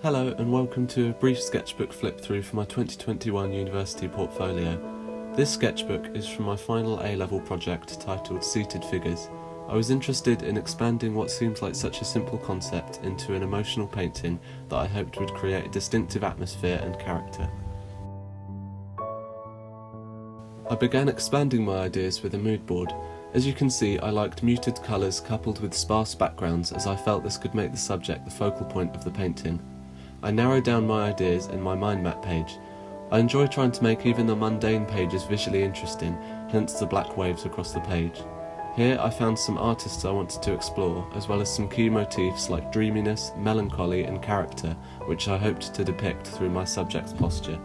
Hello and welcome to a brief sketchbook flip through for my 2021 university portfolio. This sketchbook is from my final A-level project titled Seated Figures. I was interested in expanding what seems like such a simple concept into an emotional painting that I hoped would create a distinctive atmosphere and character. I began expanding my ideas with a mood board. As you can see, I liked muted colours coupled with sparse backgrounds, as I felt this could make the subject the focal point of the painting. I narrowed down my ideas in my mind map page. I enjoy trying to make even the mundane pages visually interesting, hence the black waves across the page. Here I found some artists I wanted to explore, as well as some key motifs like dreaminess, melancholy and character, which I hoped to depict through my subject's posture.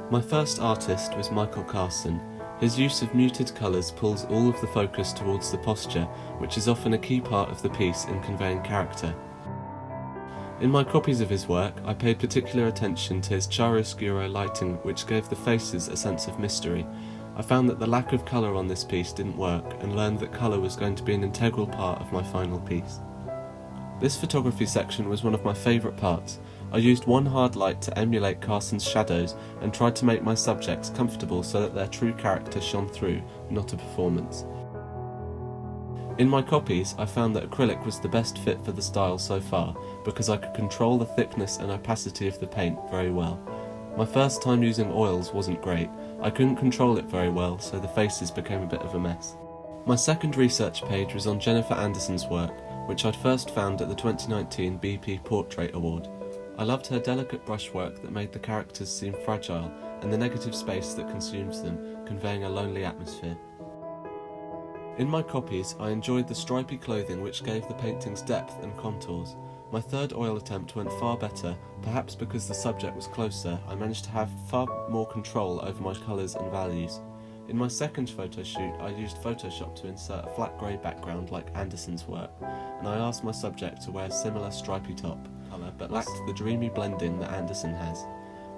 My first artist was Michael Carson. His use of muted colours pulls all of the focus towards the posture, which is often a key part of the piece in conveying character. In my copies of his work, I paid particular attention to his chiaroscuro lighting, which gave the faces a sense of mystery. I found that the lack of colour on this piece didn't work, and learned that colour was going to be an integral part of my final piece. This photography section was one of my favourite parts. I used one hard light to emulate Carson's shadows, and tried to make my subjects comfortable so that their true character shone through, not a performance. In my copies, I found that acrylic was the best fit for the style so far, because I could control the thickness and opacity of the paint very well. My first time using oils wasn't great. I couldn't control it very well, so the faces became a bit of a mess. My second research page was on Jennifer Anderson's work, which I'd first found at the 2019 BP Portrait Award. I loved her delicate brushwork that made the characters seem fragile, and the negative space that consumes them, conveying a lonely atmosphere. In my copies, I enjoyed the stripy clothing which gave the painting's depth and contours. My third oil attempt went far better, perhaps because the subject was closer. I managed to have far more control over my colours and values. In my second photo shoot, I used Photoshop to insert a flat grey background like Anderson's work, and I asked my subject to wear a similar stripy top colour but lacked the dreamy blending that Anderson has.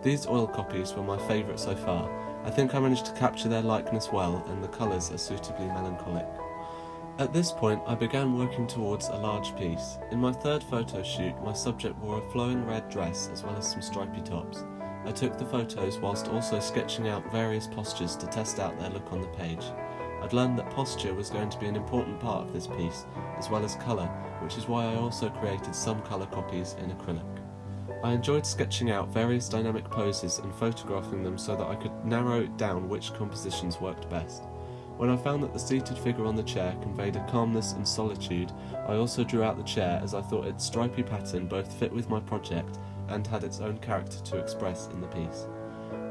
These oil copies were my favourite so far. I think I managed to capture their likeness well, and the colours are suitably melancholic. At this point, I began working towards a large piece. In my third photo shoot, my subject wore a flowing red dress as well as some stripy tops. I took the photos whilst also sketching out various postures to test out their look on the page. I'd learned that posture was going to be an important part of this piece, as well as colour, which is why I also created some colour copies in acrylic. I enjoyed sketching out various dynamic poses and photographing them so that I could narrow down which compositions worked best. When I found that the seated figure on the chair conveyed a calmness and solitude, I also drew out the chair, as I thought its stripy pattern both fit with my project and had its own character to express in the piece.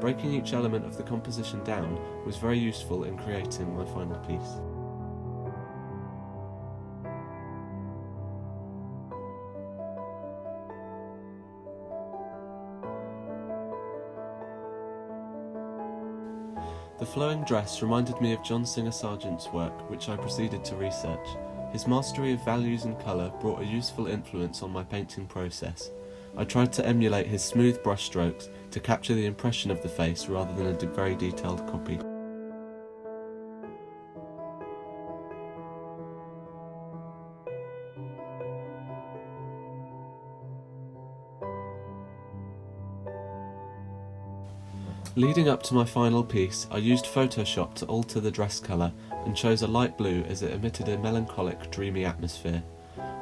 Breaking each element of the composition down was very useful in creating my final piece. The flowing dress reminded me of John Singer Sargent's work, which I proceeded to research. His mastery of values and colour brought a useful influence on my painting process. I tried to emulate his smooth brushstrokes to capture the impression of the face rather than a very detailed copy. Leading up to my final piece, I used Photoshop to alter the dress colour and chose a light blue as it emitted a melancholic, dreamy atmosphere.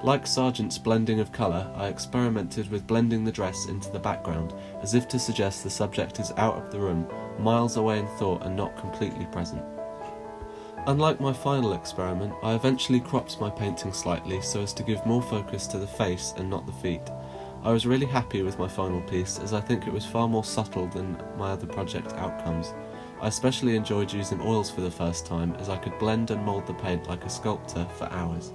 Like Sargent's blending of colour, I experimented with blending the dress into the background, as if to suggest the subject is out of the room, miles away in thought and not completely present. Unlike my final experiment, I eventually cropped my painting slightly so as to give more focus to the face and not the feet. I was really happy with my final piece, as I think it was far more subtle than my other project outcomes. I especially enjoyed using oils for the first time, as I could blend and mould the paint like a sculptor for hours.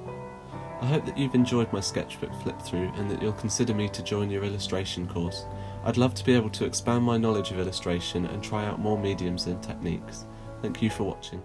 I hope that you've enjoyed my sketchbook flip through and that you'll consider me to join your illustration course. I'd love to be able to expand my knowledge of illustration and try out more mediums and techniques. Thank you for watching.